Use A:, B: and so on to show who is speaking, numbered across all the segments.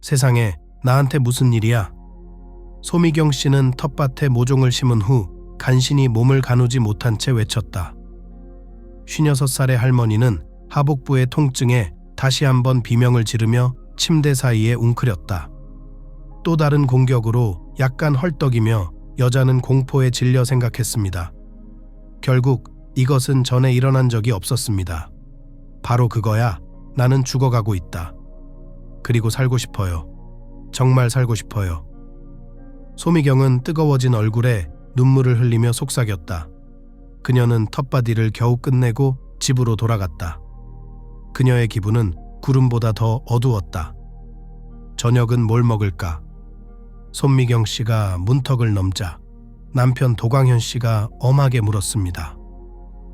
A: 세상에, 나한테 무슨 일이야? 소미경 씨는 텃밭에 모종을 심은 후 간신히 몸을 가누지 못한 채 외쳤다. 56살의 할머니는 하복부의 통증에 다시 한번 비명을 지르며 침대 사이에 웅크렸다. 또 다른 공격으로 약간 헐떡이며 여자는 공포에 질려 생각했습니다. 결국 이것은 전에 일어난 적이 없었습니다. 바로 그거야. 나는 죽어가고 있다. 그리고 살고 싶어요. 정말 살고 싶어요. 소미경은 뜨거워진 얼굴에 눈물을 흘리며 속삭였다. 그녀는 텃밭 일을 겨우 끝내고 집으로 돌아갔다. 그녀의 기분은 구름보다 더 어두웠다. 저녁은 뭘 먹을까? 손미경 씨가 문턱을 넘자 남편 도광현 씨가 엄하게 물었습니다.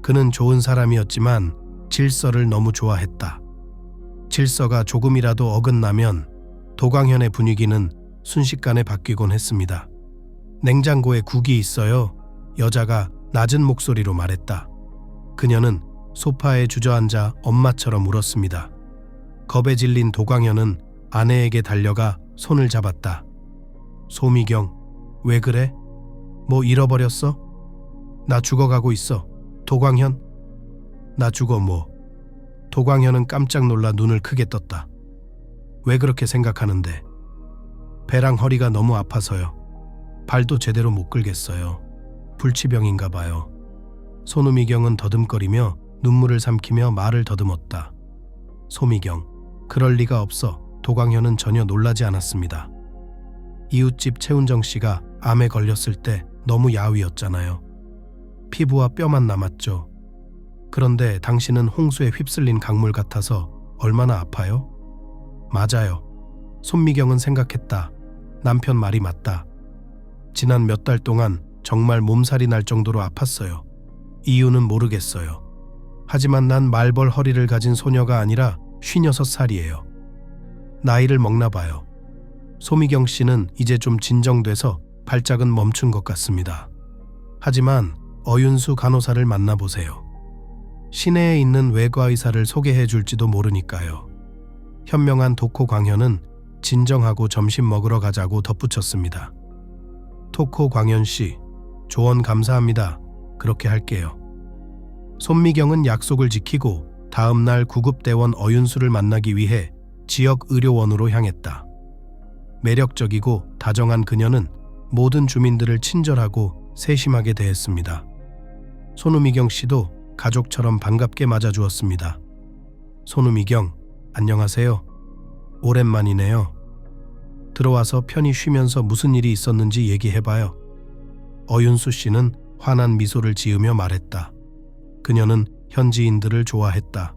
A: 그는 좋은 사람이었지만 질서를 너무 좋아했다. 질서가 조금이라도 어긋나면 도광현의 분위기는 순식간에 바뀌곤 했습니다. 냉장고에 국이 있어요. 여자가 낮은 목소리로 말했다. 그녀는 소파에 주저앉아 엄마처럼 울었습니다. 겁에 질린 도광현은 아내에게 달려가 손을 잡았다. 소미경, 왜 그래? 뭐 잃어버렸어? 나 죽어가고 있어. 도광현? 나 죽어 뭐? 도광현은 깜짝 놀라 눈을 크게 떴다. 왜 그렇게 생각하는데? 배랑 허리가 너무 아파서요. 발도 제대로 못 끌겠어요. 불치병인가 봐요. 손우미경은 더듬거리며 눈물을 삼키며 말을 더듬었다. 소미경, 그럴 리가 없어. 도광현은 전혀 놀라지 않았습니다. 이웃집 최운정 씨가 암에 걸렸을 때 너무 야위었잖아요. 피부와 뼈만 남았죠. 그런데 당신은 홍수에 휩쓸린 강물 같아서 얼마나 아파요? 맞아요. 손미경은 생각했다. 남편 말이 맞다. 지난 몇 달 동안 정말 몸살이 날 정도로 아팠어요. 이유는 모르겠어요. 하지만 난 말벌 허리를 가진 소녀가 아니라 56살이에요. 나이를 먹나 봐요. 소미경 씨는 이제 좀 진정돼서 발작은 멈춘 것 같습니다. 하지만 어윤수 간호사를 만나보세요. 시내에 있는 외과의사를 소개해 줄지도 모르니까요. 현명한 도코 광현은 진정하고 점심 먹으러 가자고 덧붙였습니다. 토코 광현 씨, 조언 감사합니다. 그렇게 할게요. 손미경은 약속을 지키고 다음 날 구급대원 어윤수를 만나기 위해 지역 의료원으로 향했다. 매력적이고 다정한 그녀는 모든 주민들을 친절하고 세심하게 대했습니다. 손우미경 씨도 가족처럼 반갑게 맞아주었습니다. 손우미경, 안녕하세요. 오랜만이네요. 들어와서 편히 쉬면서 무슨 일이 있었는지 얘기해봐요. 어윤수 씨는 환한 미소를 지으며 말했다. 그녀는 현지인들을 좋아했다.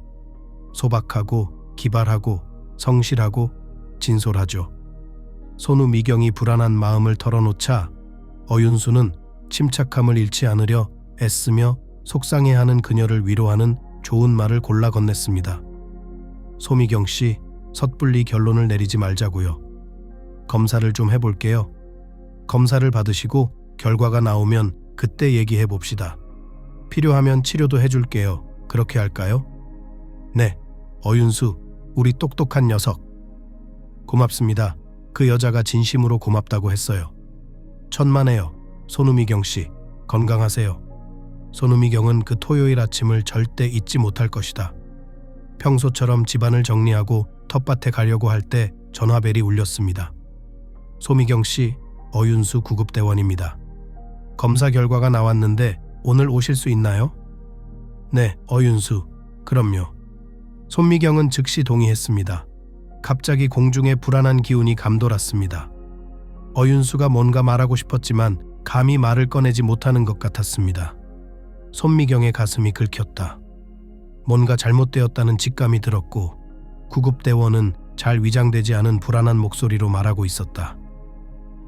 A: 소박하고 기발하고 성실하고 진솔하죠. 손우미경이 불안한 마음을 털어놓자 어윤수는 침착함을 잃지 않으려 애쓰며 속상해하는 그녀를 위로하는 좋은 말을 골라 건넸습니다. 소미경 씨, 섣불리 결론을 내리지 말자고요. 검사를 좀 해볼게요. 검사를 받으시고 결과가 나오면 그때 얘기해 봅시다. 필요하면 치료도 해줄게요. 그렇게 할까요? 네, 어윤수, 우리 똑똑한 녀석. 고맙습니다. 그 여자가 진심으로 고맙다고 했어요. 천만에요. 손우미경 씨, 건강하세요. 손우미경은 그 토요일 아침을 절대 잊지 못할 것이다. 평소처럼 집안을 정리하고 텃밭에 가려고 할 때 전화벨이 울렸습니다. 소미경 씨, 어윤수 구급대원입니다. 검사 결과가 나왔는데 오늘 오실 수 있나요? 네, 어윤수. 그럼요. 손미경은 즉시 동의했습니다. 갑자기 공중에 불안한 기운이 감돌았습니다. 어윤수가 뭔가 말하고 싶었지만 감히 말을 꺼내지 못하는 것 같았습니다. 손미경의 가슴이 긁혔다. 뭔가 잘못되었다는 직감이 들었고 구급대원은 잘 위장되지 않은 불안한 목소리로 말하고 있었다.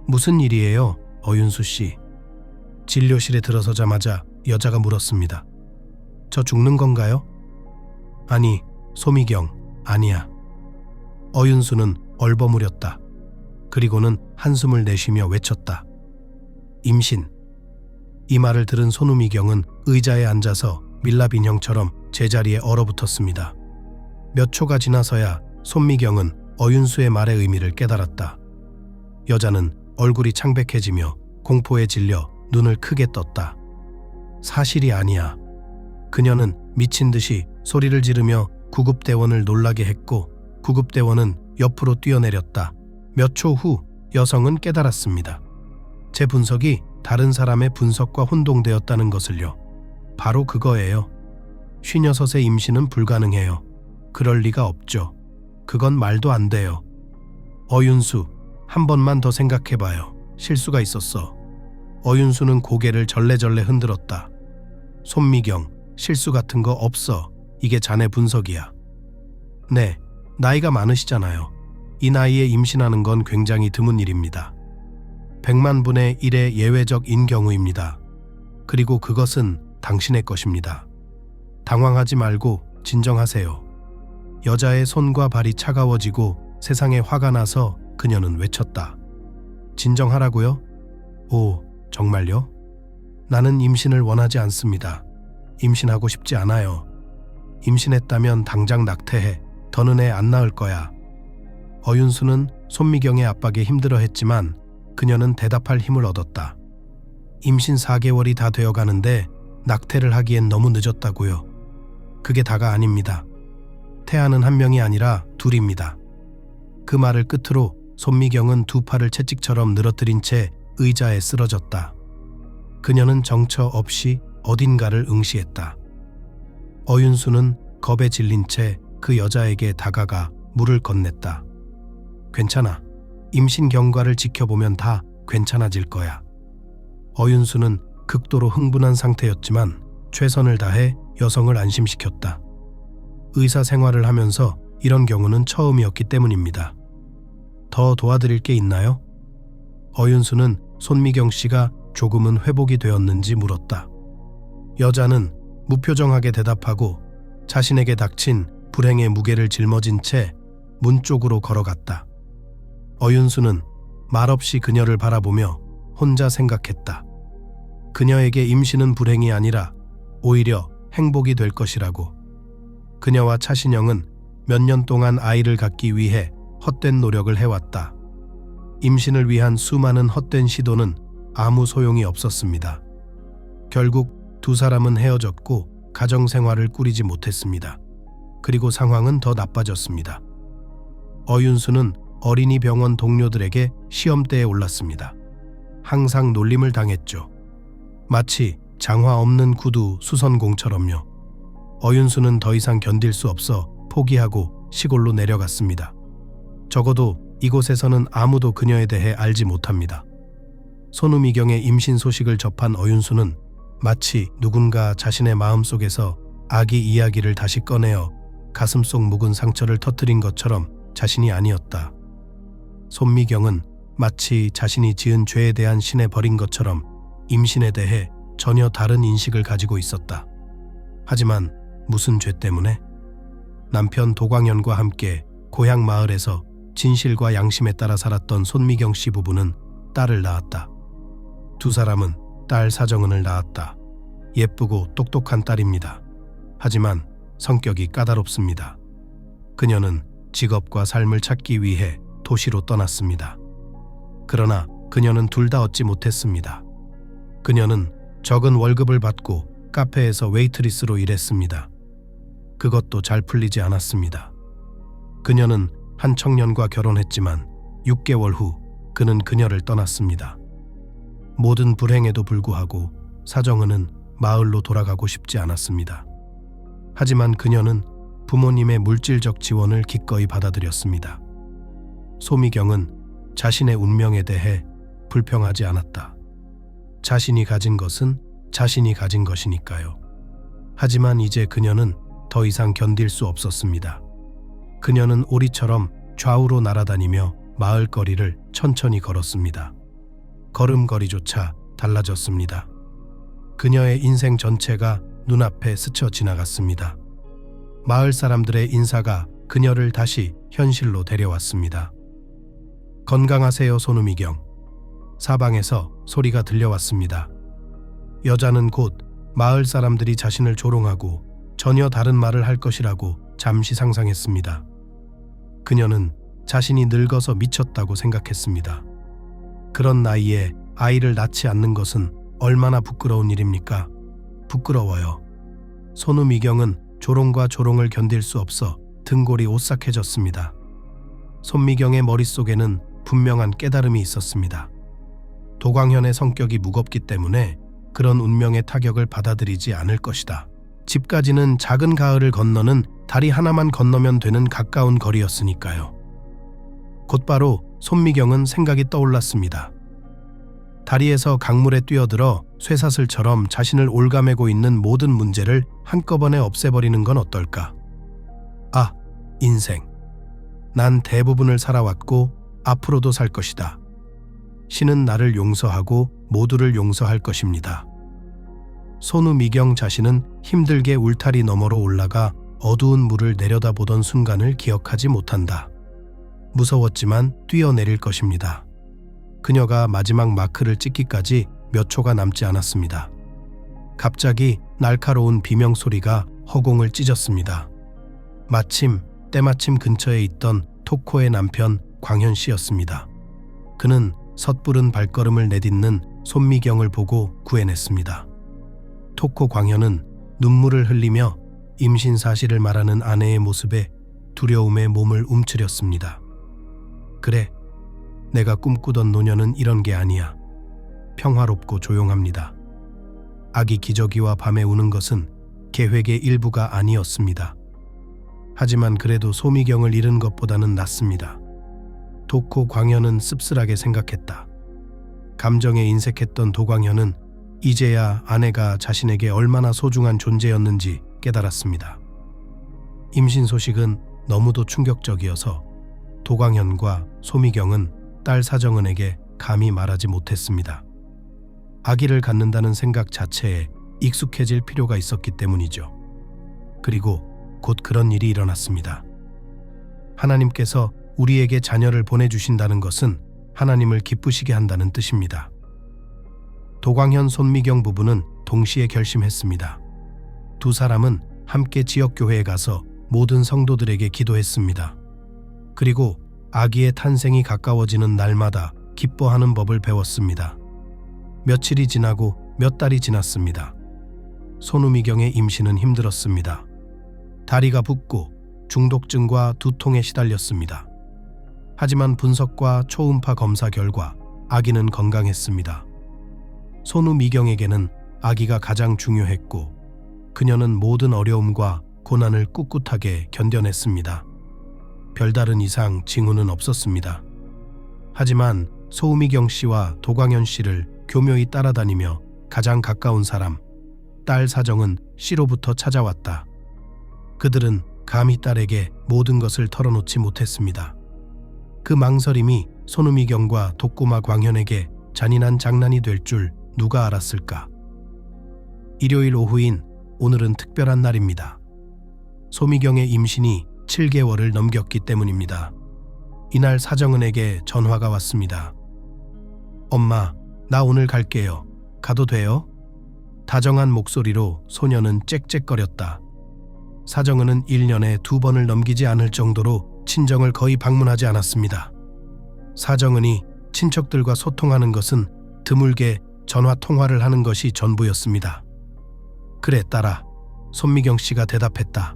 A: 무슨 일이에요, 어윤수 씨? 진료실에 들어서자마자 여자가 물었습니다. 저 죽는 건가요? 아니, 소미경, 아니야. 어윤수는 얼버무렸다. 그리고는 한숨을 내쉬며 외쳤다. 임신. 이 말을 들은 손우미경은 의자에 앉아서 밀랍 인형처럼 제자리에 얼어붙었습니다. 몇 초가 지나서야 손미경은 어윤수의 말의 의미를 깨달았다. 여자는 얼굴이 창백해지며 공포에 질려 눈을 크게 떴다. 사실이 아니야. 그녀는 미친 듯이 소리를 지르며 구급대원을 놀라게 했고 구급대원은 옆으로 뛰어내렸다. 몇 초 후 여성은 깨달았습니다. 제 분석이 다른 사람의 분석과 혼동되었다는 것을요. 바로 그거예요. 56의 임신은 불가능해요. 그럴 리가 없죠. 그건 말도 안 돼요. 어윤수, 한 번만 더 생각해봐요. 실수가 있었어. 어윤수는 고개를 절레절레 흔들었다. 손미경, 실수 같은 거 없어. 이게 자네 분석이야. 네, 나이가 많으시잖아요. 이 나이에 임신하는 건 굉장히 드문 일입니다. 100만 분의 1의 예외적인 경우입니다. 그리고 그것은 당신의 것입니다. 당황하지 말고 진정하세요. 여자의 손과 발이 차가워지고 세상에 화가 나서 그녀는 외쳤다. 진정하라고요? 오, 정말요? 나는 임신을 원하지 않습니다. 임신하고 싶지 않아요. 임신했다면 당장 낙태해. 더는 애 안 낳을 거야. 어윤수는 손미경의 압박에 힘들어했지만 그녀는 대답할 힘을 얻었다. 임신 4개월이 다 되어가는데 낙태를 하기엔 너무 늦었다고요. 그게 다가 아닙니다. 태아는 한 명이 아니라 둘입니다. 그 말을 끝으로 손미경은 두 팔을 채찍처럼 늘어뜨린 채 의자에 쓰러졌다. 그녀는 정처 없이 어딘가를 응시했다. 어윤수는 겁에 질린 채 그 여자에게 다가가 물을 건넸다. 괜찮아. 임신 경과를 지켜보면 다 괜찮아질 거야. 어윤수는 극도로 흥분한 상태였지만 최선을 다해 여성을 안심시켰다. 의사 생활을 하면서 이런 경우는 처음이었기 때문입니다. 더 도와드릴 게 있나요? 어윤수는 손미경 씨가 조금은 회복이 되었는지 물었다. 여자는 무표정하게 대답하고 자신에게 닥친 불행의 무게를 짊어진 채 문 쪽으로 걸어갔다. 어윤수는 말없이 그녀를 바라보며 혼자 생각했다. 그녀에게 임신은 불행이 아니라 오히려 행복이 될 것이라고. 그녀와 차신영은 몇 년 동안 아이를 갖기 위해 헛된 노력을 해왔다. 임신을 위한 수많은 헛된 시도는 아무 소용이 없었습니다. 결국 두 사람은 헤어졌고 가정생활을 꾸리지 못했습니다. 그리고 상황은 더 나빠졌습니다. 어윤수는 어린이 병원 동료들에게 시험대에 올랐습니다. 항상 놀림을 당했죠. 마치 장화 없는 구두 수선공처럼요. 어윤수는 더 이상 견딜 수 없어 포기하고 시골로 내려갔습니다. 적어도 이곳에서는 아무도 그녀에 대해 알지 못합니다. 손우미경의 임신 소식을 접한 어윤수는 마치 누군가 자신의 마음속에서 아기 이야기를 다시 꺼내어 가슴속 묵은 상처를 터뜨린 것처럼 자신이 아니었다. 손미경은 마치 자신이 지은 죄에 대한 신에 버린 것처럼 임신에 대해 전혀 다른 인식을 가지고 있었다. 하지만 무슨 죄 때문에? 남편 도광현과 함께 고향 마을에서 진실과 양심에 따라 살았던 손미경 씨 부부는 딸을 낳았다. 두 사람은 딸 사정은을 낳았다. 예쁘고 똑똑한 딸입니다. 하지만 성격이 까다롭습니다. 그녀는 직업과 삶을 찾기 위해 도시로 떠났습니다. 그러나 그녀는 둘 다 얻지 못했습니다. 그녀는 적은 월급을 받고 카페에서 웨이트리스로 일했습니다. 그것도 잘 풀리지 않았습니다. 그녀는 한 청년과 결혼했지만 6개월 후 그는 그녀를 떠났습니다. 모든 불행에도 불구하고 사정은은 마을로 돌아가고 싶지 않았습니다. 하지만 그녀는 부모님의 물질적 지원을 기꺼이 받아들였습니다. 소미경은 자신의 운명에 대해 불평하지 않았다. 자신이 가진 것은 자신이 가진 것이니까요. 하지만 이제 그녀는 더 이상 견딜 수 없었습니다. 그녀는 오리처럼 좌우로 날아다니며 마을 거리를 천천히 걸었습니다. 걸음걸이조차 달라졌습니다. 그녀의 인생 전체가 눈앞에 스쳐 지나갔습니다. 마을 사람들의 인사가 그녀를 다시 현실로 데려왔습니다. 건강하세요, 손우미경. 사방에서 소리가 들려왔습니다. 여자는 곧 마을 사람들이 자신을 조롱하고 전혀 다른 말을 할 것이라고 잠시 상상했습니다. 그녀는 자신이 늙어서 미쳤다고 생각했습니다. 그런 나이에 아이를 낳지 않는 것은 얼마나 부끄러운 일입니까? 부끄러워요. 손우미경은 조롱과 조롱을 견딜 수 없어 등골이 오싹해졌습니다. 손미경의 머릿속에는 분명한 깨달음이 있었습니다. 도광현의 성격이 무겁기 때문에 그런 운명의 타격을 받아들이지 않을 것이다. 집까지는 작은 가을을 건너는 다리 하나만 건너면 되는 가까운 거리였으니까요. 곧바로 손미경은 생각이 떠올랐습니다. 다리에서 강물에 뛰어들어 쇠사슬처럼 자신을 올가매고 있는 모든 문제를 한꺼번에 없애버리는 건 어떨까? 아, 인생. 난 대부분을 살아왔고 앞으로도 살 것이다. 신은 나를 용서하고 모두를 용서할 것입니다. 손우미경 자신은 힘들게 울타리 너머로 올라가 어두운 물을 내려다보던 순간을 기억하지 못한다. 무서웠지만 뛰어내릴 것입니다. 그녀가 마지막 마크를 찍기까지 몇 초가 남지 않았습니다. 갑자기 날카로운 비명소리가 허공을 찢었습니다. 마침 때마침 근처에 있던 토코의 남편 광현 씨였습니다. 그는 섣부른 발걸음을 내딛는 손미경을 보고 구해냈습니다. 토코 광현은 눈물을 흘리며 임신 사실을 말하는 아내의 모습에 두려움에 몸을 움츠렸습니다. 그래, 내가 꿈꾸던 노년은 이런 게 아니야. 평화롭고 조용합니다. 아기 기저귀와 밤에 우는 것은 계획의 일부가 아니었습니다. 하지만 그래도 소미경을 잃은 것보다는 낫습니다. 토코 광현은 씁쓸하게 생각했다. 감정에 인색했던 도광현은 이제야 아내가 자신에게 얼마나 소중한 존재였는지 깨달았습니다. 임신 소식은 너무도 충격적이어서 도광현과 소미경은 딸 사정은에게 감히 말하지 못했습니다. 아기를 갖는다는 생각 자체에 익숙해질 필요가 있었기 때문이죠. 그리고 곧 그런 일이 일어났습니다. 하나님께서 우리에게 자녀를 보내주신다는 것은 하나님을 기쁘시게 한다는 뜻입니다. 도광현, 손미경 부부는 동시에 결심했습니다. 두 사람은 함께 지역교회에 가서 모든 성도들에게 기도했습니다. 그리고 아기의 탄생이 가까워지는 날마다 기뻐하는 법을 배웠습니다. 며칠이 지나고 몇 달이 지났습니다. 손우미경의 임신은 힘들었습니다. 다리가 붓고 중독증과 두통에 시달렸습니다. 하지만 분석과 초음파 검사 결과 아기는 건강했습니다. 손우미경에게는 아기가 가장 중요했고 그녀는 모든 어려움과 고난을 꿋꿋하게 견뎌냈습니다. 별다른 이상 징후는 없었습니다. 하지만 소우미경 씨와 도광현 씨를 교묘히 따라다니며 가장 가까운 사람, 딸 사정은 씨로부터 찾아왔다. 그들은 감히 딸에게 모든 것을 털어놓지 못했습니다. 그 망설임이 손우미경과 독고마 광현에게 잔인한 장난이 될 줄 누가 알았을까? 일요일 오후인 오늘은 특별한 날입니다. 소미경의 임신이 7개월을 넘겼기 때문입니다. 이날 사정은에게 전화가 왔습니다. 엄마, 나 오늘 갈게요. 가도 돼요? 다정한 목소리로 소녀는 짹짹거렸다. 사정은은 1년에 2번을 넘기지 않을 정도로 친정을 거의 방문하지 않았습니다. 사정은이 친척들과 소통하는 것은 드물게 전화 통화를 하는 것이 전부였습니다. 그래, 딸아, 손미경 씨가 대답했다.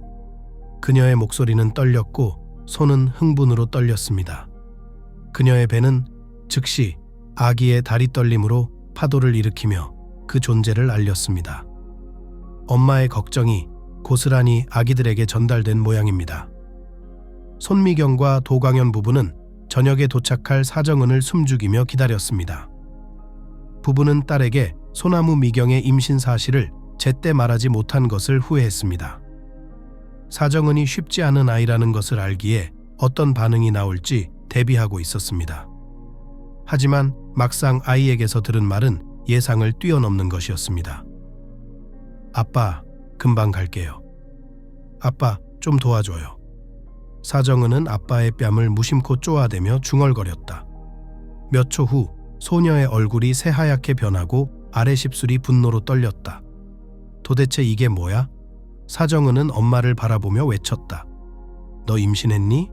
A: 그녀의 목소리는 떨렸고 손은 흥분으로 떨렸습니다. 그녀의 배는 즉시 아기의 다리 떨림으로 파도를 일으키며 그 존재를 알렸습니다. 엄마의 걱정이 고스란히 아기들에게 전달된 모양입니다. 손미경과 도광현 부부는 저녁에 도착할 사정은을 숨죽이며 기다렸습니다. 부부는 딸에게 소나무 미경의 임신 사실을 제때 말하지 못한 것을 후회했습니다. 사정은이 쉽지 않은 아이라는 것을 알기에 어떤 반응이 나올지 대비하고 있었습니다. 하지만 막상 아이에게서 들은 말은 예상을 뛰어넘는 것이었습니다. 아빠, 금방 갈게요. 아빠, 좀 도와줘요. 사정은은 아빠의 뺨을 무심코 쪼아대며 중얼거렸다. 몇 초 후 소녀의 얼굴이 새하얗게 변하고 아래 십술이 분노로 떨렸다. 도대체 이게 뭐야? 사정은은 엄마를 바라보며 외쳤다. 너 임신했니?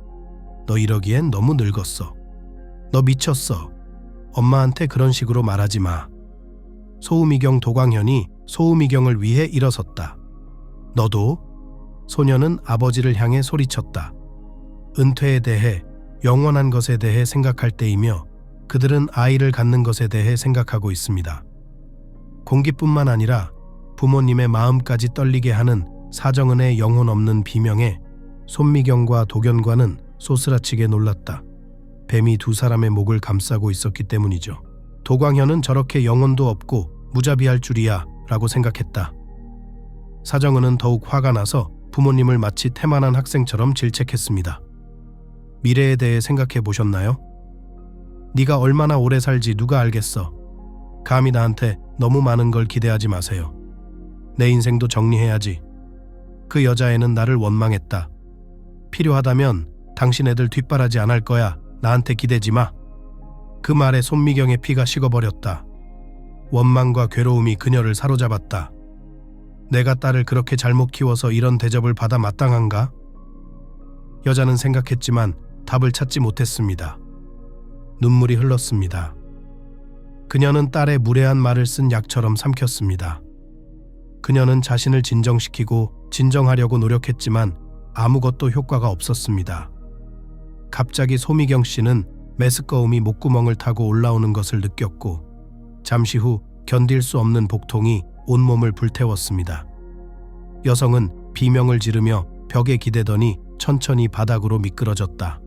A: 너 이러기엔 너무 늙었어. 너 미쳤어. 엄마한테 그런 식으로 말하지 마. 소우미경 도광현이 소우미경을 위해 일어섰다. 너도? 소녀는 아버지를 향해 소리쳤다. 은퇴에 대해, 영원한 것에 대해 생각할 때이며 그들은 아이를 갖는 것에 대해 생각하고 있습니다. 공기뿐만 아니라 부모님의 마음까지 떨리게 하는 사정은의 영혼 없는 비명에 손미경과 도견과는 소스라치게 놀랐다. 뱀이 두 사람의 목을 감싸고 있었기 때문이죠. 도광현은 저렇게 영혼도 없고 무자비할 줄이야 라고 생각했다. 사정은은 더욱 화가 나서 부모님을 마치 태만한 학생처럼 질책했습니다. 미래에 대해 생각해 보셨나요? 네가 얼마나 오래 살지 누가 알겠어. 감히 나한테 너무 많은 걸 기대하지 마세요. 내 인생도 정리해야지. 그 여자애는 나를 원망했다. 필요하다면 당신 애들 뒷바라지 안 할 거야. 나한테 기대지 마. 그 말에 손미경의 피가 식어버렸다. 원망과 괴로움이 그녀를 사로잡았다. 내가 딸을 그렇게 잘못 키워서 이런 대접을 받아 마땅한가? 여자는 생각했지만 답을 찾지 못했습니다. 눈물이 흘렀습니다. 그녀는 딸의 무례한 말을 쓴 약처럼 삼켰습니다. 그녀는 자신을 진정시키고 진정하려고 노력했지만 아무것도 효과가 없었습니다. 갑자기 소미경 씨는 메스꺼움이 목구멍을 타고 올라오는 것을 느꼈고 잠시 후 견딜 수 없는 복통이 온몸을 불태웠습니다. 여성은 비명을 지르며 벽에 기대더니 천천히 바닥으로 미끄러졌다.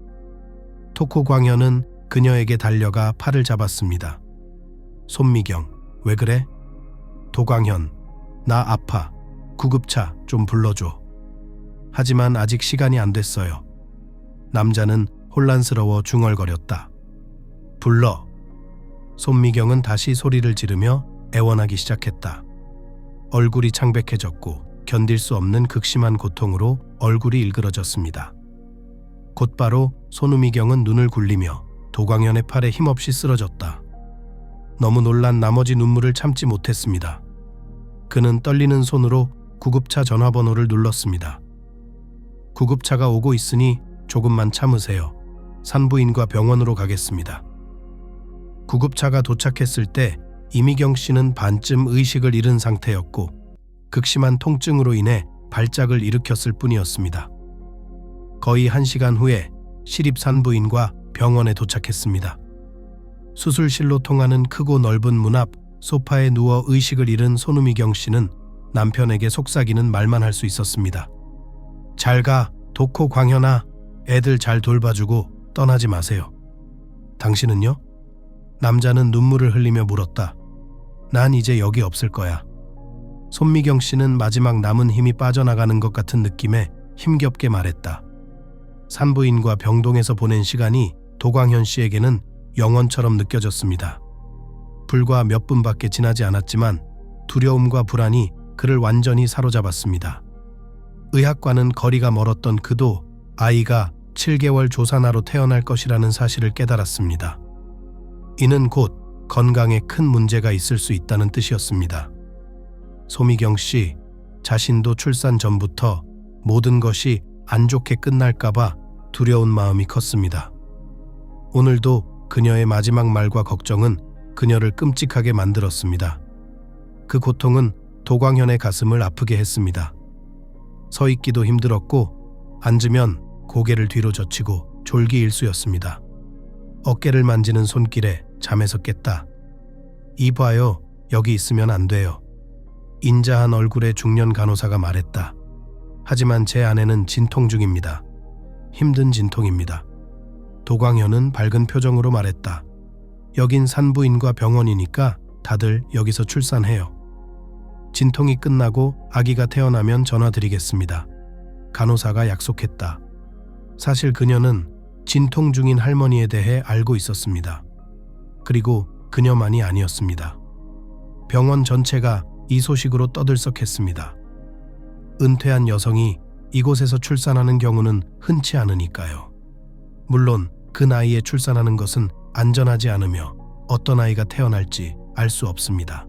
A: 토코광현은 그녀에게 달려가 팔을 잡았습니다. 손미경, 왜 그래? 도광현, 나 아파. 구급차 좀 불러줘. 하지만 아직 시간이 안 됐어요. 남자는 혼란스러워 중얼거렸다. 불러. 손미경은 다시 소리를 지르며 애원하기 시작했다. 얼굴이 창백해졌고 견딜 수 없는 극심한 고통으로 얼굴이 일그러졌습니다. 곧바로 손우미경은 눈을 굴리며 도광현의 팔에 힘없이 쓰러졌다. 너무 놀란 나머지 눈물을 참지 못했습니다. 그는 떨리는 손으로 구급차 전화번호를 눌렀습니다. 구급차가 오고 있으니 조금만 참으세요. 산부인과 병원으로 가겠습니다. 구급차가 도착했을 때 이미경 씨는 반쯤 의식을 잃은 상태였고 극심한 통증으로 인해 발작을 일으켰을 뿐이었습니다. 거의 1시간 후에 시립산부인과 병원에 도착했습니다. 수술실로 통하는 크고 넓은 문 앞 소파에 누워 의식을 잃은 손우미경 씨는 남편에게 속삭이는 말만 할 수 있었습니다. 잘 가, 도코 광현아. 애들 잘 돌봐주고 떠나지 마세요. 당신은요? 남자는 눈물을 흘리며 물었다. 난 이제 여기 없을 거야. 손미경 씨는 마지막 남은 힘이 빠져나가는 것 같은 느낌에 힘겹게 말했다. 산부인과 병동에서 보낸 시간이 도광현 씨에게는 영원처럼 느껴졌습니다. 불과 몇 분밖에 지나지 않았지만 두려움과 불안이 그를 완전히 사로잡았습니다. 의학과는 거리가 멀었던 그도 아이가 7개월 조산아로 태어날 것이라는 사실을 깨달았습니다. 이는 곧 건강에 큰 문제가 있을 수 있다는 뜻이었습니다. 소미경 씨 자신도 출산 전부터 모든 것이 안 좋게 끝날까봐 두려운 마음이 컸습니다. 오늘도 그녀의 마지막 말과 걱정은 그녀를 끔찍하게 만들었습니다. 그 고통은 도광현의 가슴을 아프게 했습니다. 서 있기도 힘들었고 앉으면 고개를 뒤로 젖히고 졸기 일쑤였습니다. 어깨를 만지는 손길에 잠에서 깼다. 이봐요, 여기 있으면 안 돼요. 인자한 얼굴의 중년 간호사가 말했다. 하지만 제 아내는 진통 중입니다. 힘든 진통입니다. 도광현은 밝은 표정으로 말했다. 여긴 산부인과 병원이니까 다들 여기서 출산해요. 진통이 끝나고 아기가 태어나면 전화드리겠습니다. 간호사가 약속했다. 사실 그녀는 진통 중인 할머니에 대해 알고 있었습니다. 그리고 그녀만이 아니었습니다. 병원 전체가 이 소식으로 떠들썩했습니다. 은퇴한 여성이 이곳에서 출산하는 경우는 흔치 않으니까요. 물론 그 나이에 출산하는 것은 안전하지 않으며 어떤 아이가 태어날지 알 수 없습니다.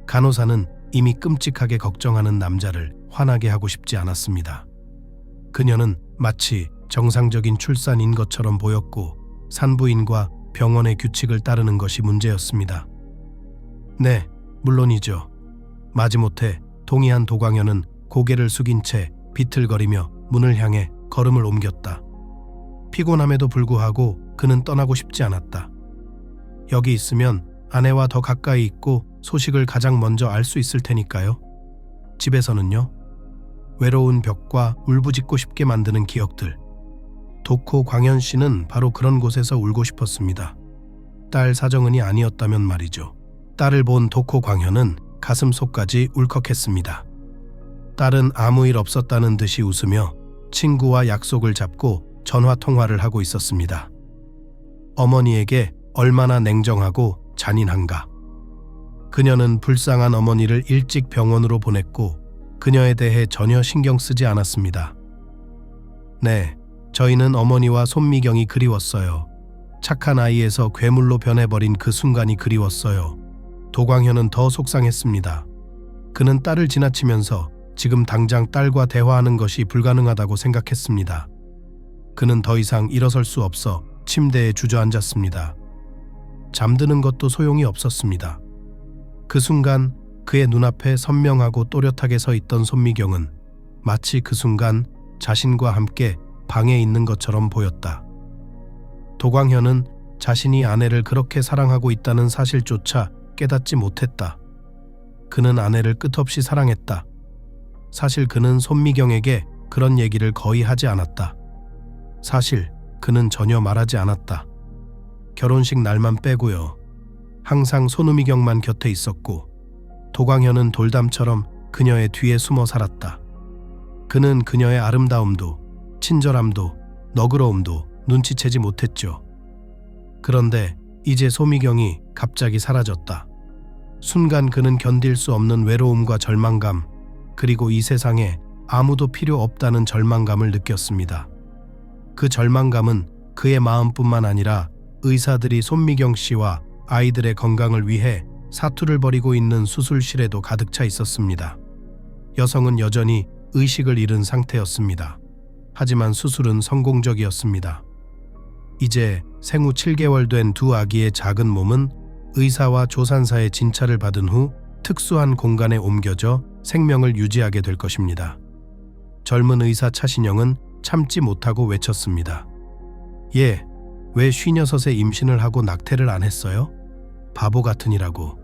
A: 간호사는 이미 끔찍하게 걱정하는 남자를 화나게 하고 싶지 않았습니다. 그녀는 마치 정상적인 출산인 것처럼 보였고 산부인과 병원의 규칙을 따르는 것이 문제였습니다. 네, 물론이죠. 마지못해 동의한 도광현은 고개를 숙인 채 비틀거리며 문을 향해 걸음을 옮겼다. 피곤함에도 불구하고 그는 떠나고 싶지 않았다. 여기 있으면 아내와 더 가까이 있고 소식을 가장 먼저 알 수 있을 테니까요. 집에서는요? 외로운 벽과 울부짖고 싶게 만드는 기억들. 도코 광현 씨는 바로 그런 곳에서 울고 싶었습니다. 딸 사정은이 아니었다면 말이죠. 딸을 본 도코 광현은 가슴속까지 울컥했습니다. 딸은 아무 일 없었다는 듯이 웃으며 친구와 약속을 잡고 전화통화를 하고 있었습니다. 어머니에게 얼마나 냉정하고 잔인한가. 그녀는 불쌍한 어머니를 일찍 병원으로 보냈고 그녀에 대해 전혀 신경 쓰지 않았습니다. 네, 저희는 어머니와 손미경이 그리웠어요. 착한 아이에서 괴물로 변해버린 그 순간이 그리웠어요. 도광현은 더 속상했습니다. 그는 딸을 지나치면서 지금 당장 딸과 대화하는 것이 불가능하다고 생각했습니다. 그는 더 이상 일어설 수 없어 침대에 주저앉았습니다. 잠드는 것도 소용이 없었습니다. 그 순간 그의 눈앞에 선명하고 또렷하게 서 있던 손미경은 마치 그 순간 자신과 함께 방에 있는 것처럼 보였다. 도광현은 자신이 아내를 그렇게 사랑하고 있다는 사실조차 깨닫지 못했다. 그는 아내를 끝없이 사랑했다. 사실 그는 손미경에게 그런 얘기를 거의 하지 않았다. 사실 그는 전혀 말하지 않았다. 결혼식 날만 빼고요. 항상 손미경만 곁에 있었고 도광현은 돌담처럼 그녀의 뒤에 숨어 살았다. 그는 그녀의 아름다움도 친절함도 너그러움도 눈치채지 못했죠. 그런데 이제 손미경이 갑자기 사라졌다. 순간 그는 견딜 수 없는 외로움과 절망감, 그리고 이 세상에 아무도 필요 없다는 절망감을 느꼈습니다. 그 절망감은 그의 마음뿐만 아니라 의사들이 손미경 씨와 아이들의 건강을 위해 사투를 벌이고 있는 수술실에도 가득 차 있었습니다. 여성은 여전히 의식을 잃은 상태였습니다. 하지만 수술은 성공적이었습니다. 이제 생후 7개월 된 두 아기의 작은 몸은 의사와 조산사의 진찰을 받은 후 특수한 공간에 옮겨져 생명을 유지하게 될 것입니다. 젊은 의사 차신영은 참지 못하고 외쳤습니다. 예, 왜 56에 임신을 하고 낙태를 안 했어요? 바보 같으니라고.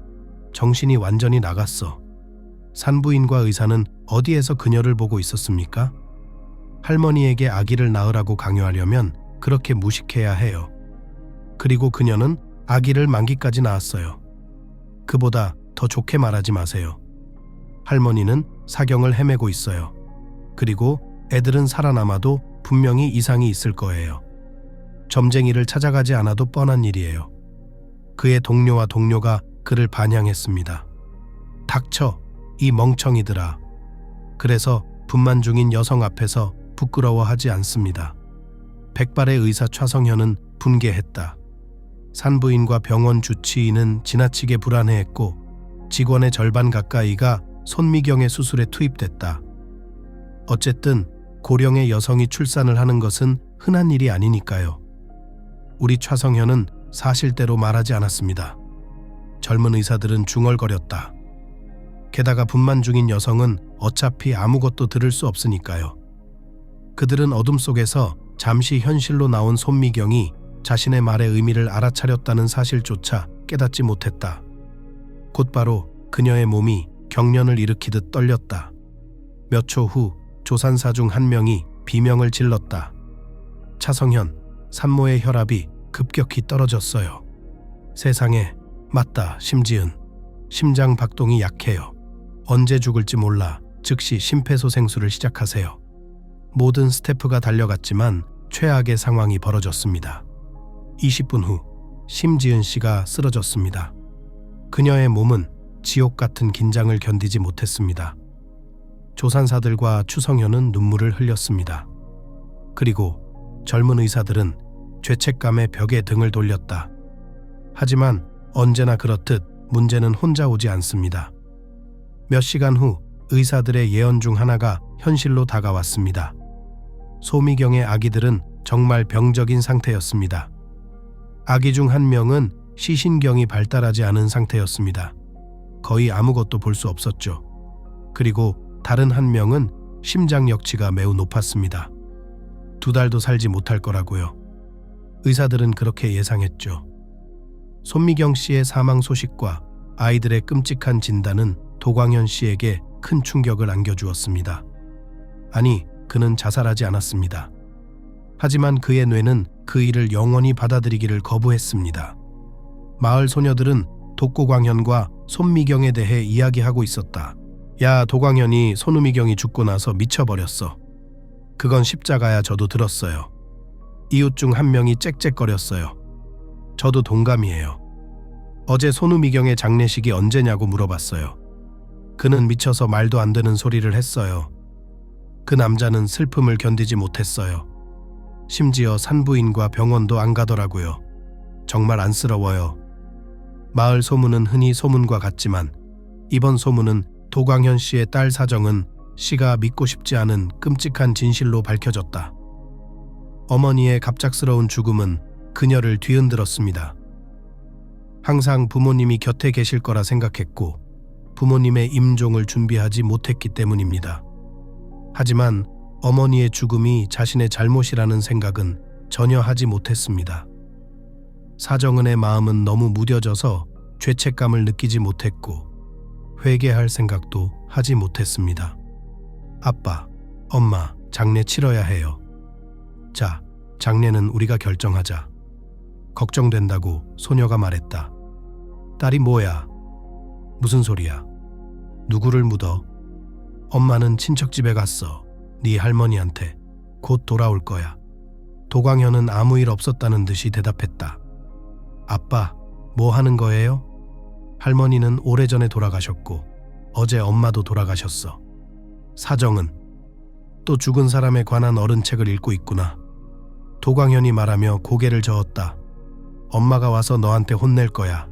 A: 정신이 완전히 나갔어. 산부인과 의사는 어디에서 그녀를 보고 있었습니까? 할머니에게 아기를 낳으라고 강요하려면 그렇게 무식해야 해요. 그리고 그녀는 아기를 만기까지 낳았어요. 그보다 더 좋게 말하지 마세요. 할머니는 사경을 헤매고 있어요. 그리고 애들은 살아남아도 분명히 이상이 있을 거예요. 점쟁이를 찾아가지 않아도 뻔한 일이에요. 그의 동료와 동료가 그를 반향했습니다. 닥쳐, 이 멍청이들아. 그래서 분만 중인 여성 앞에서 부끄러워하지 않습니다. 백발의 의사 차성현은 분개했다. 산부인과 병원 주치의는 지나치게 불안해했고 직원의 절반 가까이가 손미경의 수술에 투입됐다. 어쨌든 고령의 여성이 출산을 하는 것은 흔한 일이 아니니까요. 우리 차성현은 사실대로 말하지 않았습니다. 젊은 의사들은 중얼거렸다. 게다가 분만 중인 여성은 어차피 아무것도 들을 수 없으니까요. 그들은 어둠 속에서 잠시 현실로 나온 손미경이 자신의 말의 의미를 알아차렸다는 사실조차 깨닫지 못했다. 곧바로 그녀의 몸이 경련을 일으키듯 떨렸다. 몇 초 후 조산사 중 한 명이 비명을 질렀다. 차성현, 산모의 혈압이 급격히 떨어졌어요. 세상에, 맞다, 심지은. 심장 박동이 약해요. 언제 죽을지 몰라 즉시 심폐소생술을 시작하세요. 모든 스태프가 달려갔지만 최악의 상황이 벌어졌습니다. 20분 후 심지은 씨가 쓰러졌습니다. 그녀의 몸은 지옥 같은 긴장을 견디지 못했습니다. 조산사들과 추성현은 눈물을 흘렸습니다. 그리고 젊은 의사들은 죄책감에 벽에 등을 돌렸다. 하지만 언제나 그렇듯 문제는 혼자 오지 않습니다. 몇 시간 후 의사들의 예언 중 하나가 현실로 다가왔습니다. 소미경의 아기들은 정말 병적인 상태였습니다. 아기 중 한 명은 시신경이 발달하지 않은 상태였습니다. 거의 아무것도 볼 수 없었죠. 그리고 다른 한 명은 심장 역치가 매우 높았습니다. 2달도 살지 못할 거라고요. 의사들은 그렇게 예상했죠. 손미경 씨의 사망 소식과 아이들의 끔찍한 진단은 도광현 씨에게 큰 충격을 안겨주었습니다. 아니, 그는 자살하지 않았습니다. 하지만 그의 뇌는 그 일을 영원히 받아들이기를 거부했습니다. 마을 소녀들은 독고광현과 손미경에 대해 이야기하고 있었다. 야, 도광현이 손우미경이 죽고 나서 미쳐버렸어. 그건 십자가야. 저도 들었어요. 이웃 중 한 명이 짹짹거렸어요. 저도 동감이에요. 어제 손우미경의 장례식이 언제냐고 물어봤어요. 그는 미쳐서 말도 안 되는 소리를 했어요. 그 남자는 슬픔을 견디지 못했어요. 심지어 산부인과 병원도 안 가더라고요. 정말 안쓰러워요. 마을 소문은 흔히 소문과 같지만 이번 소문은 도광현 씨의 딸 사정은 씨가 믿고 싶지 않은 끔찍한 진실로 밝혀졌다. 어머니의 갑작스러운 죽음은 그녀를 뒤흔들었습니다. 항상 부모님이 곁에 계실 거라 생각했고 부모님의 임종을 준비하지 못했기 때문입니다. 하지만 어머니의 죽음이 자신의 잘못이라는 생각은 전혀 하지 못했습니다. 사정은의 마음은 너무 무뎌져서 죄책감을 느끼지 못했고 회개할 생각도 하지 못했습니다. 아빠, 엄마, 장례 치러야 해요. 자, 장례는 우리가 결정하자. 걱정된다고 소녀가 말했다. 딸이 뭐야? 무슨 소리야? 누구를 묻어? 엄마는 친척집에 갔어. 네 할머니한테. 곧 돌아올 거야. 도광현은 아무 일 없었다는 듯이 대답했다. 아빠, 뭐 하는 거예요? 할머니는 오래전에 돌아가셨고 어제 엄마도 돌아가셨어. 사정은 또 죽은 사람에 관한 어른 책을 읽고 있구나. 도광현이 말하며 고개를 저었다. 엄마가 와서 너한테 혼낼 거야.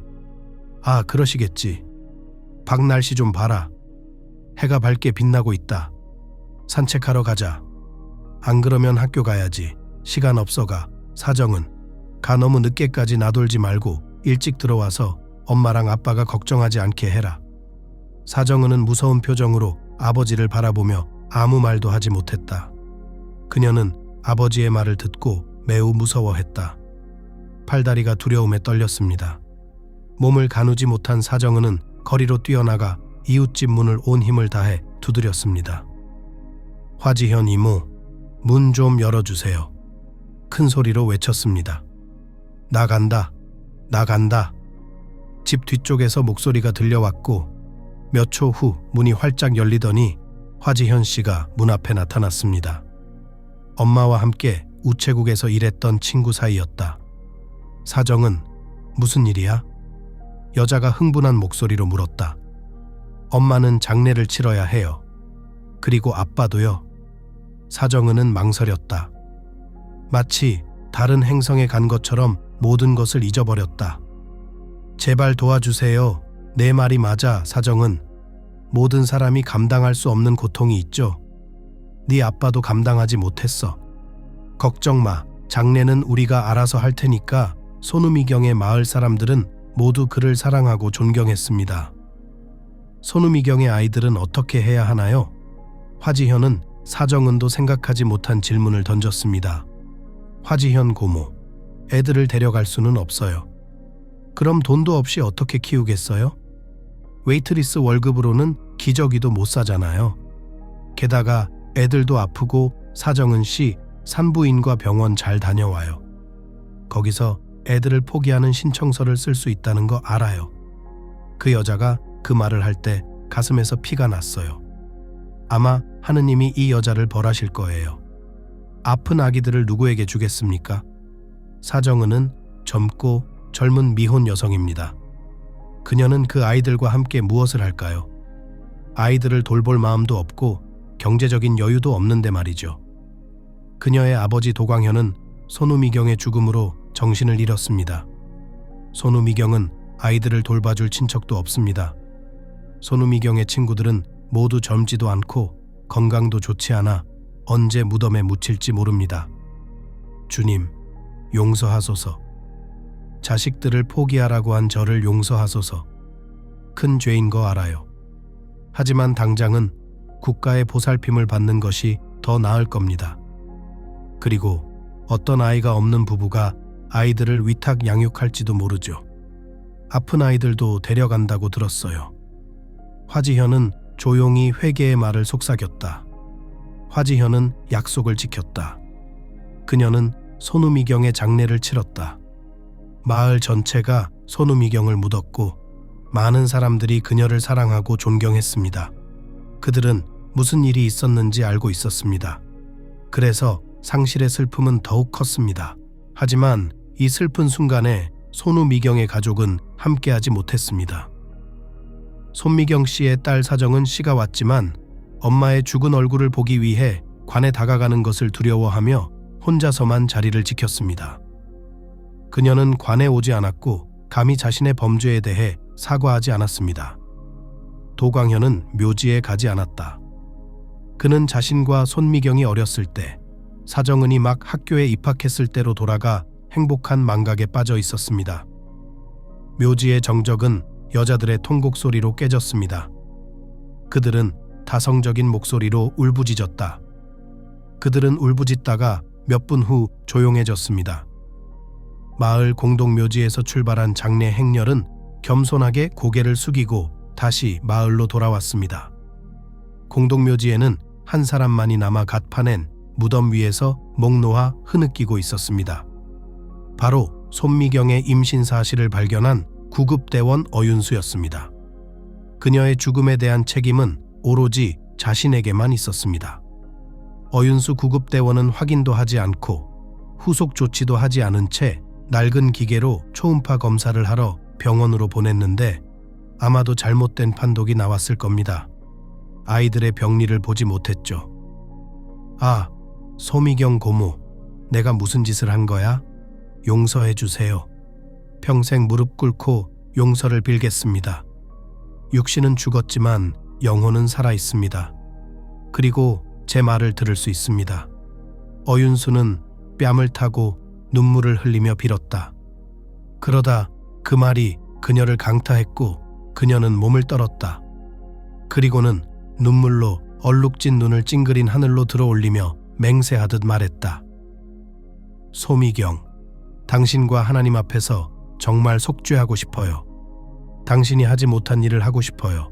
A: 아, 그러시겠지. 밖 날씨 좀 봐라. 해가 밝게 빛나고 있다. 산책하러 가자. 안 그러면 학교 가야지. 시간 없어가. 사정은 가. 너무 늦게까지 나돌지 말고 일찍 들어와서 엄마랑 아빠가 걱정하지 않게 해라. 사정은은 무서운 표정으로 아버지를 바라보며 아무 말도 하지 못했다. 그녀는 아버지의 말을 듣고 매우 무서워했다. 팔다리가 두려움에 떨렸습니다. 몸을 가누지 못한 사정은은 거리로 뛰어나가 이웃집 문을 온 힘을 다해 두드렸습니다. 화지현 이모, 문 좀 열어주세요. 큰 소리로 외쳤습니다. 나간다. 나간다. 집 뒤쪽에서 목소리가 들려왔고 몇 초 후 문이 활짝 열리더니 화지현 씨가 문 앞에 나타났습니다. 엄마와 함께 우체국에서 일했던 친구 사이였다. 사정은 무슨 일이야? 여자가 흥분한 목소리로 물었다. 엄마는 장례를 치러야 해요. 그리고 아빠도요. 사정은은 망설였다. 마치 다른 행성에 간 것처럼 모든 것을 잊어버렸다. 제발 도와주세요. 내 말이 맞아, 사정은. 모든 사람이 감당할 수 없는 고통이 있죠. 네 아빠도 감당하지 못했어. 걱정 마. 장례는 우리가 알아서 할 테니까. 손우미경의 마을 사람들은 모두 그를 사랑하고 존경했습니다. 손우미경의 아이들은 어떻게 해야 하나요? 화지현은 사정은도 생각하지 못한 질문을 던졌습니다. 화지현 고모, 애들을 데려갈 수는 없어요. 그럼 돈도 없이 어떻게 키우겠어요? 웨이트리스 월급으로는 기저귀도 못 사잖아요. 게다가 애들도 아프고 사정은 씨 산부인과 병원 잘 다녀와요. 거기서 애들을 포기하는 신청서를 쓸 수 있다는 거 알아요. 그 여자가 그 말을 할 때 가슴에서 피가 났어요. 아마 하느님이 이 여자를 벌하실 거예요. 아픈 아기들을 누구에게 주겠습니까? 사정은은 젊고 젊은 미혼 여성입니다. 그녀는 그 아이들과 함께 무엇을 할까요? 아이들을 돌볼 마음도 없고 경제적인 여유도 없는데 말이죠. 그녀의 아버지 도광현은 손우미경의 죽음으로 정신을 잃었습니다. 손우미경은 아이들을 돌봐줄 친척도 없습니다. 손우미경의 친구들은 모두 젊지도 않고 건강도 좋지 않아 언제 무덤에 묻힐지 모릅니다. 주님, 용서하소서. 자식들을 포기하라고 한 저를 용서하소서. 큰 죄인 거 알아요. 하지만 당장은 국가의 보살핌을 받는 것이 더 나을 겁니다. 그리고 어떤 아이가 없는 부부가 아이들을 위탁 양육할지도 모르죠. 아픈 아이들도 데려간다고 들었어요. 화지현은 조용히 회계의 말을 속삭였다. 화지현은 약속을 지켰다. 그녀는 손우미경의 장례를 치렀다. 마을 전체가 손우미경을 묻었고 많은 사람들이 그녀를 사랑하고 존경했습니다. 그들은 무슨 일이 있었는지 알고 있었습니다. 그래서 상실의 슬픔은 더욱 컸습니다. 하지만 이 슬픈 순간에 손우미경의 가족은 함께하지 못했습니다. 손미경 씨의 딸 사정은 씨가 왔지만 엄마의 죽은 얼굴을 보기 위해 관에 다가가는 것을 두려워하며 혼자서만 자리를 지켰습니다. 그녀는 관에 오지 않았고 감히 자신의 범죄에 대해 사과하지 않았습니다. 도광현은 묘지에 가지 않았다. 그는 자신과 손미경이 어렸을 때, 사정은이 막 학교에 입학했을 때로 돌아가 행복한 망각에 빠져 있었습니다. 묘지의 정적은 여자들의 통곡 소리로 깨졌습니다. 그들은 다성적인 목소리로 울부짖었다. 그들은 울부짖다가 몇 분 후 조용해졌습니다. 마을 공동묘지에서 출발한 장례 행렬은 겸손하게 고개를 숙이고 다시 마을로 돌아왔습니다. 공동묘지에는 한 사람만이 남아 갓 파낸 무덤 위에서 목 놓아 흐느끼고 있었습니다. 바로 손미경의 임신 사실을 발견한 구급대원 어윤수였습니다. 그녀의 죽음에 대한 책임은 오로지 자신에게만 있었습니다. 어윤수 구급대원은 확인도 하지 않고 후속 조치도 하지 않은 채 낡은 기계로 초음파 검사를 하러 병원으로 보냈는데 아마도 잘못된 판독이 나왔을 겁니다. 아이들의 병리를 보지 못했죠. 아, 소미경 고모, 내가 무슨 짓을 한 거야? 용서해 주세요. 평생 무릎 꿇고 용서를 빌겠습니다. 육신은 죽었지만 영혼은 살아 있습니다. 그리고 제 말을 들을 수 있습니다. 어윤수는 뺨을 타고 눈물을 흘리며 빌었다. 그러다 그 말이 그녀를 강타했고 그녀는 몸을 떨었다. 그리고는 눈물로 얼룩진 눈을 찡그린 하늘로 들어올리며 맹세하듯 말했다. 소미경, 당신과 하나님 앞에서 정말 속죄하고 싶어요. 당신이 하지 못한 일을 하고 싶어요.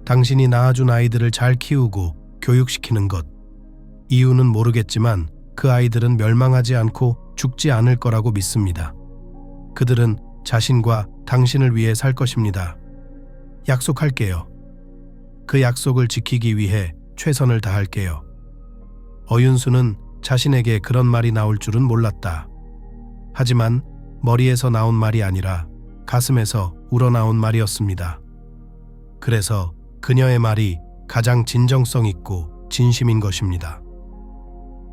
A: 당신이 낳아준 아이들을 잘 키우고 교육시키는 것. 이유는 모르겠지만 그 아이들은 멸망하지 않고 죽지 않을 거라고 믿습니다. 그들은 자신과 당신을 위해 살 것입니다. 약속할게요. 그 약속을 지키기 위해 최선을 다할게요. 어윤수는 자신에게 그런 말이 나올 줄은 몰랐다. 하지만 머리에서 나온 말이 아니라 가슴에서 우러나온 말이었습니다. 그래서 그녀의 말이 가장 진정성 있고 진심인 것입니다.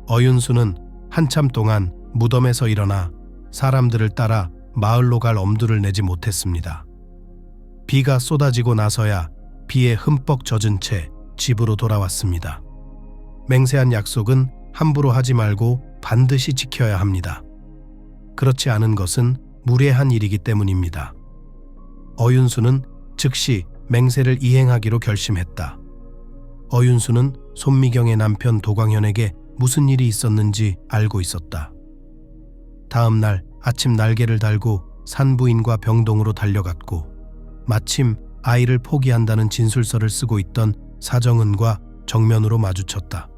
A: 어윤수는 한참 동안 무덤에서 일어나 사람들을 따라 마을로 갈 엄두를 내지 못했습니다. 비가 쏟아지고 나서야 비에 흠뻑 젖은 채 집으로 돌아왔습니다. 맹세한 약속은 함부로 하지 말고 반드시 지켜야 합니다. 그렇지 않은 것은 무례한 일이기 때문입니다. 어윤수는 즉시 맹세를 이행하기로 결심했다. 어윤수는 손미경의 남편 도광현에게 무슨 일이 있었는지 알고 있었다. 다음 날 아침 날개를 달고 산부인과 병동으로 달려갔고 마침 아이를 포기한다는 진술서를 쓰고 있던 사정은과 정면으로 마주쳤다.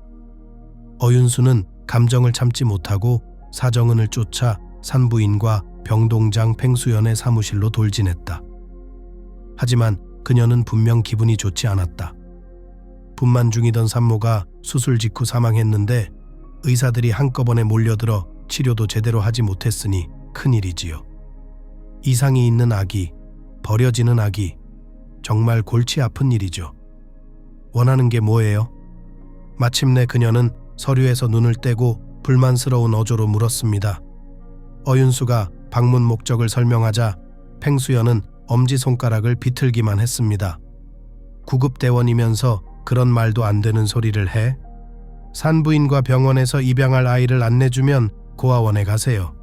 A: 어윤수는 감정을 참지 못하고 사정은을 쫓아 산부인과 병동장 팽수연의 사무실로 돌진했다. 하지만 그녀는 분명 기분이 좋지 않았다. 분만 중이던 산모가 수술 직후 사망했는데 의사들이 한꺼번에 몰려들어 치료도 제대로 하지 못했으니 큰일이지요. 이상이 있는 아기, 버려지는 아기, 정말 골치 아픈 일이죠. 원하는 게 뭐예요? 마침내 그녀는 서류에서 눈을 떼고 불만스러운 어조로 물었습니다. 어윤수가 방문 목적을 설명하자 팽수연은 엄지손가락을 비틀기만 했습니다. 구급대원이면서 그런 말도 안 되는 소리를 해? 산부인과 병원에서 입양할 아이를 안내주면 고아원에 가세요.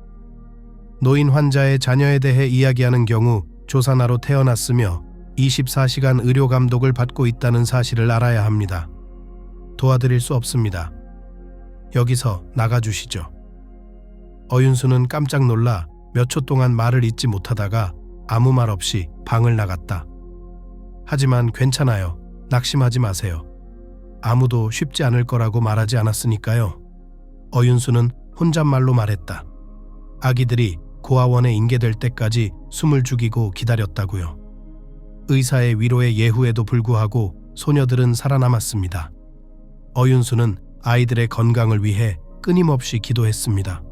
A: 노인 환자의 자녀에 대해 이야기하는 경우 조산아로 태어났으며 24시간 의료 감독을 받고 있다는 사실을 알아야 합니다. 도와드릴 수 없습니다. 여기서 나가주시죠. 어윤수는 깜짝 놀라 몇 초 동안 말을 잇지 못하다가 아무 말 없이 방을 나갔다. 하지만 괜찮아요. 낙심하지 마세요. 아무도 쉽지 않을 거라고 말하지 않았으니까요. 어윤수는 혼잣말로 말했다. 아기들이 고아원에 인계될 때까지 숨을 죽이고 기다렸다고요. 의사의 위로의 예후에도 불구하고 소녀들은 살아남았습니다. 어윤수는 아이들의 건강을 위해 끊임없이 기도했습니다.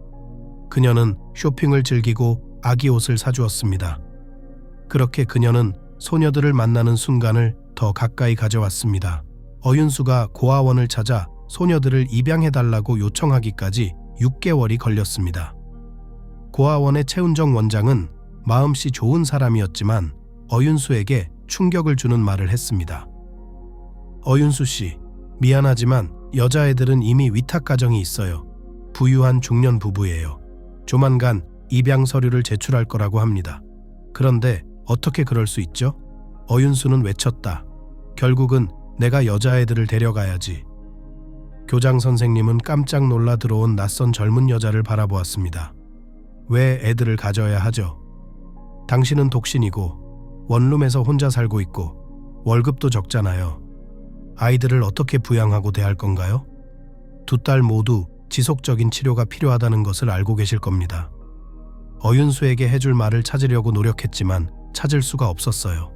A: 그녀는 쇼핑을 즐기고 아기 옷을 사주었습니다. 그렇게 그녀는 소녀들을 만나는 순간을 더 가까이 가져왔습니다. 어윤수가 고아원을 찾아 소녀들을 입양해달라고 요청하기까지 6개월이 걸렸습니다. 고아원의 최은정 원장은 마음씨 좋은 사람이었지만 어윤수에게 충격을 주는 말을 했습니다. 어윤수 씨, 미안하지만 여자애들은 이미 위탁가정이 있어요. 부유한 중년 부부예요. 조만간 입양 서류를 제출할 거라고 합니다. 그런데 어떻게 그럴 수 있죠? 어윤수는 외쳤다. 결국은 내가 여자애들을 데려가야지. 교장 선생님은 깜짝 놀라 들어온 낯선 젊은 여자를 바라보았습니다. 왜 애들을 가져야 하죠? 당신은 독신이고 원룸에서 혼자 살고 있고 월급도 적잖아요. 아이들을 어떻게 부양하고 대할 건가요? 두 딸 모두 지속적인 치료가 필요하다는 것을 알고 계실 겁니다. 어윤수에게 해줄 말을 찾으려고 노력했지만 찾을 수가 없었어요.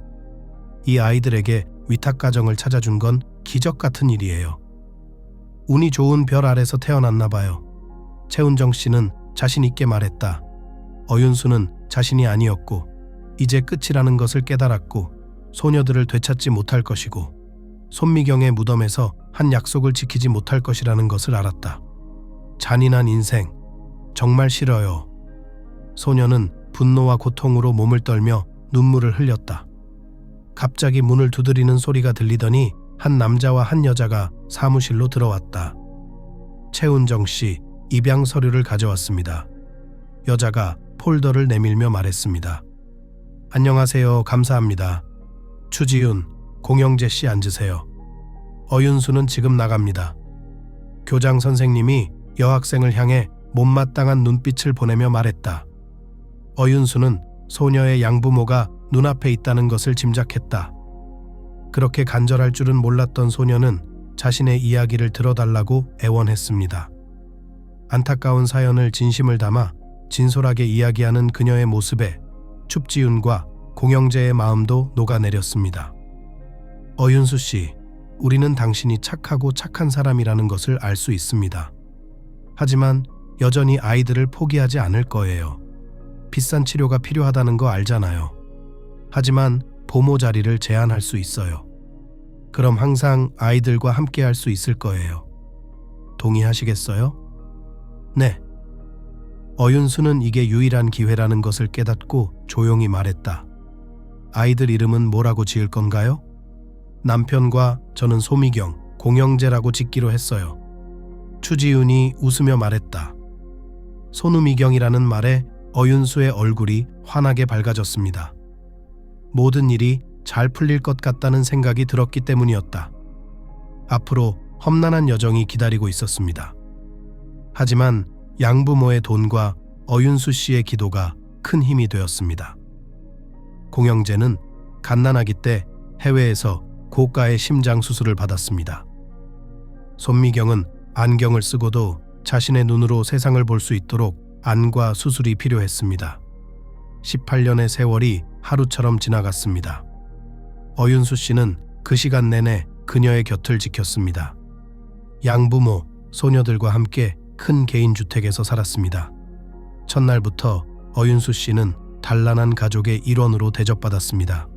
A: 이 아이들에게 위탁가정을 찾아준 건 기적 같은 일이에요. 운이 좋은 별 아래서 태어났나 봐요. 최은정 씨는 자신 있게 말했다. 어윤수는 자신이 아니었고 이제 끝이라는 것을 깨달았고 소녀들을 되찾지 못할 것이고 손미경의 무덤에서 한 약속을 지키지 못할 것이라는 것을 알았다. 잔인한 인생, 정말 싫어요. 소녀는 분노와 고통으로 몸을 떨며 눈물을 흘렸다. 갑자기 문을 두드리는 소리가 들리더니 한 남자와 한 여자가 사무실로 들어왔다. 최은정 씨, 입양 서류를 가져왔습니다. 여자가 폴더를 내밀며 말했습니다. 안녕하세요. 감사합니다. 추지윤, 공영재 씨 앉으세요. 어윤수는 지금 나갑니다. 교장 선생님이 여학생을 향해 못마땅한 눈빛을 보내며 말했다. 어윤수는 소녀의 양부모가 눈앞에 있다는 것을 짐작했다. 그렇게 간절할 줄은 몰랐던 소녀는 자신의 이야기를 들어달라고 애원했습니다. 안타까운 사연을 진심을 담아 진솔하게 이야기하는 그녀의 모습에 춥지윤과 공영재의 마음도 녹아내렸습니다. 어윤수 씨, 우리는 당신이 착하고 착한 사람이라는 것을 알 수 있습니다. 하지만 여전히 아이들을 포기하지 않을 거예요. 비싼 치료가 필요하다는 거 알잖아요. 하지만 보모 자리를 제한할 수 있어요. 그럼 항상 아이들과 함께 할 수 있을 거예요. 동의하시겠어요? 네. 어윤수는 이게 유일한 기회라는 것을 깨닫고 조용히 말했다. 아이들 이름은 뭐라고 지을 건가요? 남편과 저는 소미경, 공영재라고 짓기로 했어요. 추지윤이 웃으며 말했다. 손우미경이라는 말에 어윤수의 얼굴이 환하게 밝아졌습니다. 모든 일이 잘 풀릴 것 같다는 생각이 들었기 때문이었다. 앞으로 험난한 여정이 기다리고 있었습니다. 하지만 양부모의 돈과 어윤수 씨의 기도가 큰 힘이 되었습니다. 공영재는 갓난아기 때 해외에서 고가의 심장 수술을 받았습니다. 손미경은 안경을 쓰고도 자신의 눈으로 세상을 볼 수 있도록 안과 수술이 필요했습니다. 18년의 세월이 하루처럼 지나갔습니다. 어윤수 씨는 그 시간 내내 그녀의 곁을 지켰습니다. 양부모, 소녀들과 함께 큰 개인주택에서 살았습니다. 첫날부터 어윤수 씨는 단란한 가족의 일원으로 대접받았습니다.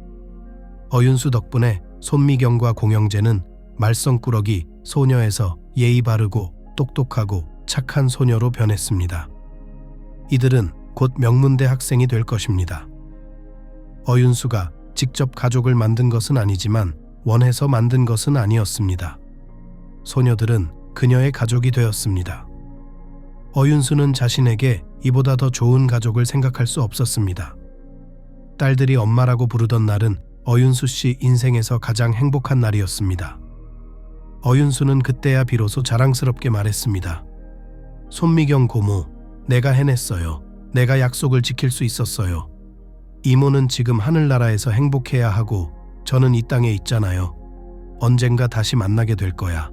A: 어윤수 덕분에 손미경과 공영재는 말썽꾸러기 소녀에서 예의 바르고 똑똑하고 착한 소녀로 변했습니다. 이들은 곧 명문대 학생이 될 것입니다. 어윤수가 직접 가족을 만든 것은 아니지만 원해서 만든 것은 아니었습니다. 소녀들은 그녀의 가족이 되었습니다. 어윤수는 자신에게 이보다 더 좋은 가족을 생각할 수 없었습니다. 딸들이 엄마라고 부르던 날은 어윤수 씨 인생에서 가장 행복한 날이었습니다. 어윤수는 그때야 비로소 자랑스럽게 말했습니다. 손미경 고모, 내가 해냈어요. 내가 약속을 지킬 수 있었어요. 이모는 지금 하늘나라에서 행복해야 하고 저는 이 땅에 있잖아요. 언젠가 다시 만나게 될 거야.